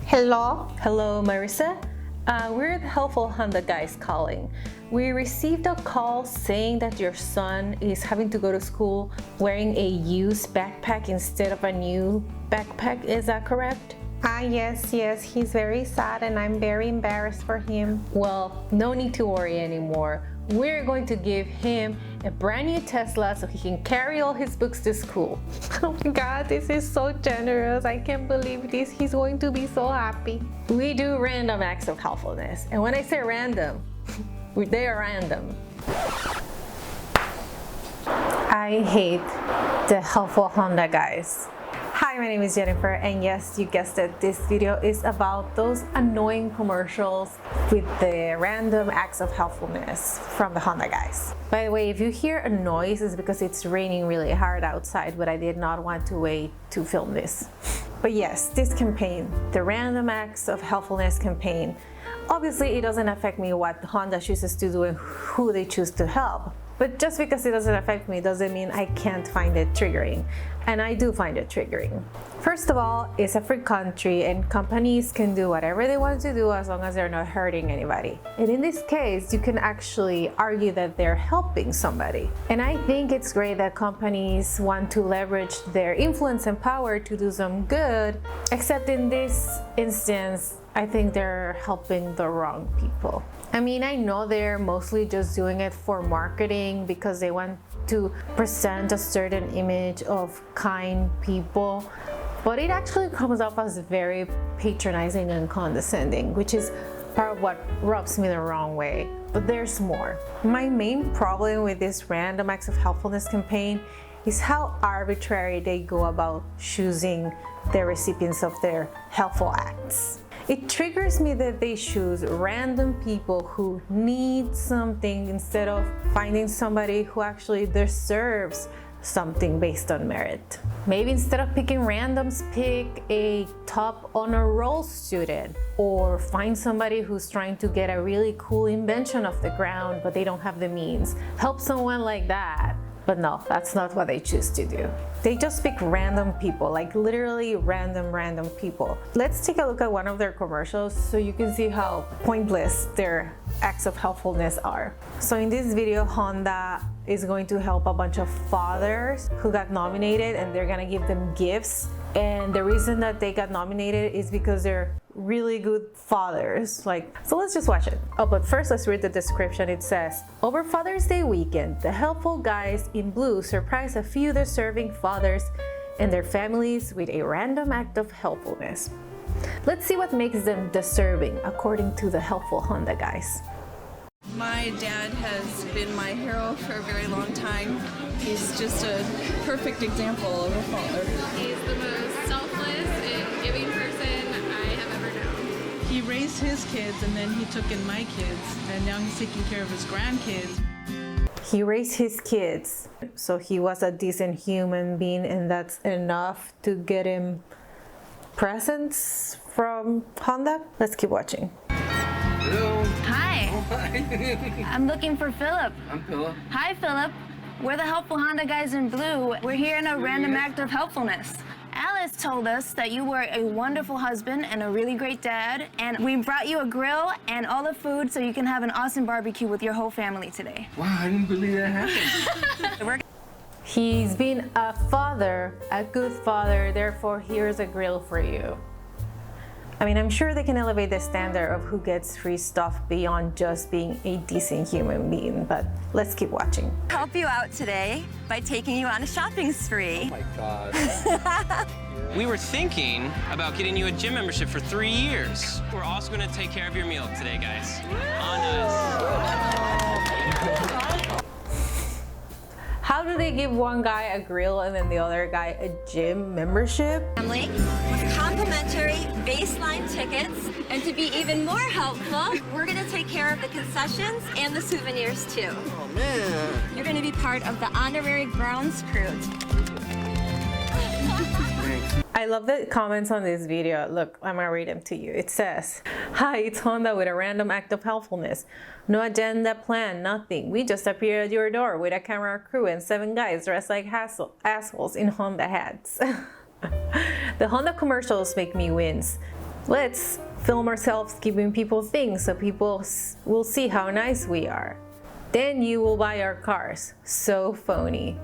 Hello? Hello, Marissa. We're the Helpful Honda guys calling. We received a call saying that your son is having to go to school wearing a used backpack instead of a new backpack. Is that correct? Yes, he's very sad and I'm very embarrassed for him. Well, no need to worry anymore. We're going to give him a brand new Tesla so he can carry all his books to school. Oh my God, this is so generous. I can't believe this. He's going to be so happy. We do random acts of helpfulness. And when I say random, they are random. I hate the Helpful Honda guys. Hi, my name is Jennifer, and yes, you guessed it, this video is about those annoying commercials with the random acts of helpfulness from the Honda guys. By the way, if you hear a noise, it's because it's raining really hard outside, but I did not want to wait to film this. But yes, this campaign, the Random Acts of Helpfulness campaign, obviously it doesn't affect me what Honda chooses to do and who they choose to help. But just because it doesn't affect me doesn't mean I can't find it triggering. And I do find it triggering. First of all, it's a free country and companies can do whatever they want to do as long as they're not hurting anybody. And in this case, you can actually argue that they're helping somebody. And I think it's great that companies want to leverage their influence and power to do some good, except in this instance, I think they're helping the wrong people. I mean, I know they're mostly just doing it for marketing because they want to present a certain image of kind people, but it actually comes off as very patronizing and condescending, which is part of what rubs me the wrong way. But there's more. My main problem with this Random Acts of Helpfulness campaign is how arbitrary they go about choosing the recipients of their helpful acts. It triggers me that they choose random people who need something instead of finding somebody who actually deserves something based on merit. Maybe instead of picking randoms, pick a top honor roll student, or find somebody who's trying to get a really cool invention off the ground but they don't have the means. Help someone like that. But no, that's not what they choose to do. They just pick random people, like literally random people. Let's take a look at one of their commercials so you can see how pointless their acts of helpfulness are. So in this video, Honda is going to help a bunch of fathers who got nominated, and they're gonna give them gifts. And the reason that they got nominated is because they're really good fathers. So let's just watch it. Oh, but first let's read the description. It says, over Father's Day weekend, the helpful guys in blue surprise a few deserving fathers and their families with a random act of helpfulness. Let's see what makes them deserving according to the Helpful Honda guys. My dad has been my hero for a very long time. He's just a perfect example of a father. He's the most selfless and giving person I have ever known. He raised his kids and then he took in my kids, and now he's taking care of his grandkids. He raised his kids, so he was a decent human being, and that's enough to get him presents from Honda. Let's keep watching. Hello. Hi. Oh, hi. I'm looking for Philip. I'm Philip. Hi, Philip. We're the Helpful Honda guys in blue. We're here in a random act of helpfulness. Alice told us that you were a wonderful husband and a really great dad, and we brought you a grill and all the food so you can have an awesome barbecue with your whole family today. Wow, I didn't believe that happened. He's been a father, a good father, therefore here's a grill for you. I mean, I'm sure they can elevate the standard of who gets free stuff beyond just being a decent human being, but let's keep watching. Help you out today by taking you on a shopping spree. Oh my God. We were thinking about getting you a gym membership for 3 years. We're also going to take care of your meal today, guys. On us. How do they give one guy a grill and then the other guy a gym membership? Family with complimentary baseline tickets, and to be even more helpful, we're going to take care of the concessions and the souvenirs too. Oh man. You're going to be part of the honorary grounds crew. I love the comments on this video. Look, I'm gonna read them to you. It says, hi, it's Honda with a random act of helpfulness. No agenda plan, nothing. We just appeared at your door with a camera crew and 7 guys dressed like assholes in Honda hats. The Honda commercials make me wince. Let's film ourselves giving people things so people will see how nice we are. Then you will buy our cars. So phony.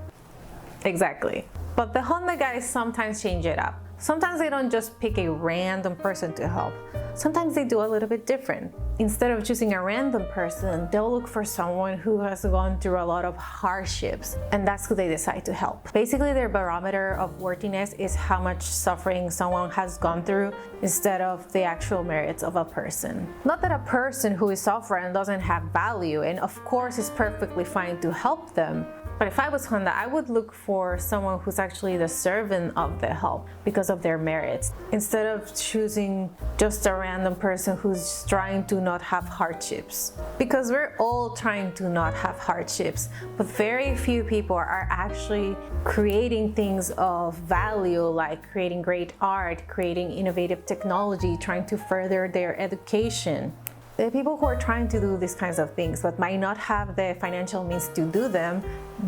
Exactly. But the Honda guys sometimes change it up. Sometimes they don't just pick a random person to help. Sometimes they do a little bit different. Instead of choosing a random person, they'll look for someone who has gone through a lot of hardships, and that's who they decide to help. Basically, their barometer of worthiness is how much suffering someone has gone through instead of the actual merits of a person. Not that a person who is suffering doesn't have value, and of course it's perfectly fine to help them. But if I was Honda, I would look for someone who's actually deserving of the help because of their merits, instead of choosing just a random person who's trying to not have hardships. Because we're all trying to not have hardships, but very few people are actually creating things of value, like creating great art, creating innovative technology, trying to further their education. The people who are trying to do these kinds of things but might not have the financial means to do them,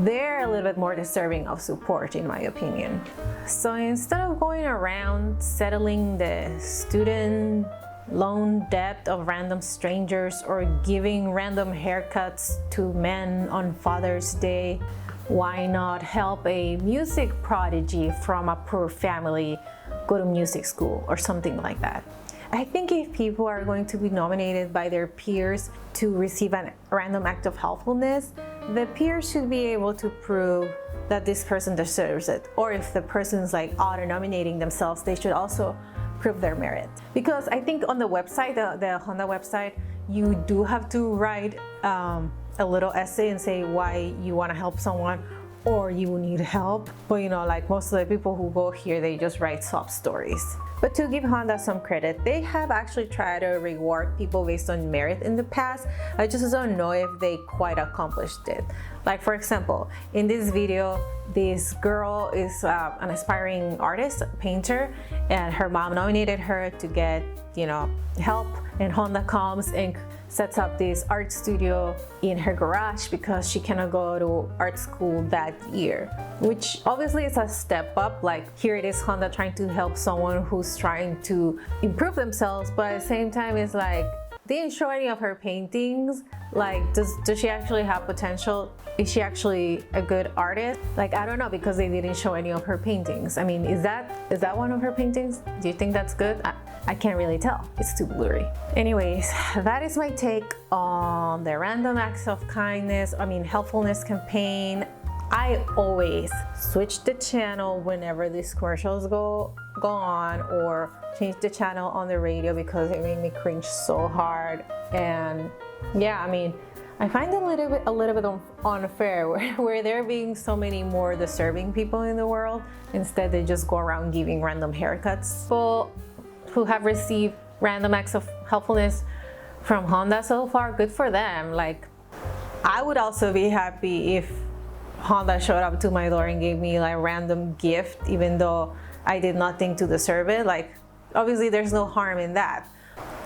they're a little bit more deserving of support, in my opinion. So instead of going around settling the student loan debt of random strangers or giving random haircuts to men on Father's Day, why not help a music prodigy from a poor family go to music school or something like that? I think if people are going to be nominated by their peers to receive a random act of helpfulness, the peers should be able to prove that this person deserves it. Or if the person's like auto-nominating themselves, they should also prove their merit. Because I think on the website, the Honda website, you do have to write a little essay and say why you want to help someone or you need help. But you know, like most of the people who go here, they just write sob stories. But to give Honda some credit, they have actually tried to reward people based on merit in the past. I just don't know if they quite accomplished it. Like for example, in this video, this girl is an aspiring artist, painter, and her mom nominated her to get, help, and Honda comes and sets up this art studio in her garage because she cannot go to art school that year, which obviously is a step up. Like here it is Honda trying to help someone who's trying to improve themselves, but at the same time it's like they didn't show any of her paintings. Like does she actually have potential? Is she actually a good artist? Like I don't know, because they didn't show any of her paintings. I mean, is that one of her paintings? Do you think that's good? I can't really tell. It's too blurry. Anyways, that is my take on the Random Acts of Helpfulness campaign. I always switch the channel whenever these commercials go on, or change the channel on the radio because it made me cringe so hard. And yeah, I find it a little bit unfair where there being so many more deserving people in the world, instead they just go around giving random haircuts. People who have received random acts of helpfulness from Honda so far, good for them. Like I would also be happy if Honda showed up to my door and gave me like a random gift, even though I did nothing to deserve it. Like obviously there's no harm in that.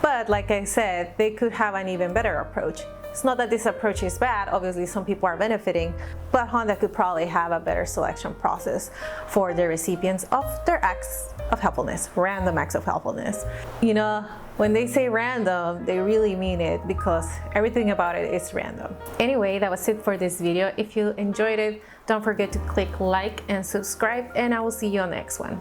But like I said, they could have an even better approach. It's not that this approach is bad, obviously some people are benefiting, but Honda could probably have a better selection process for the recipients of their acts of helpfulness, random acts of helpfulness. When they say random, they really mean it because everything about it is random. Anyway, that was it for this video. If you enjoyed it, don't forget to click like and subscribe, and I will see you on the next one.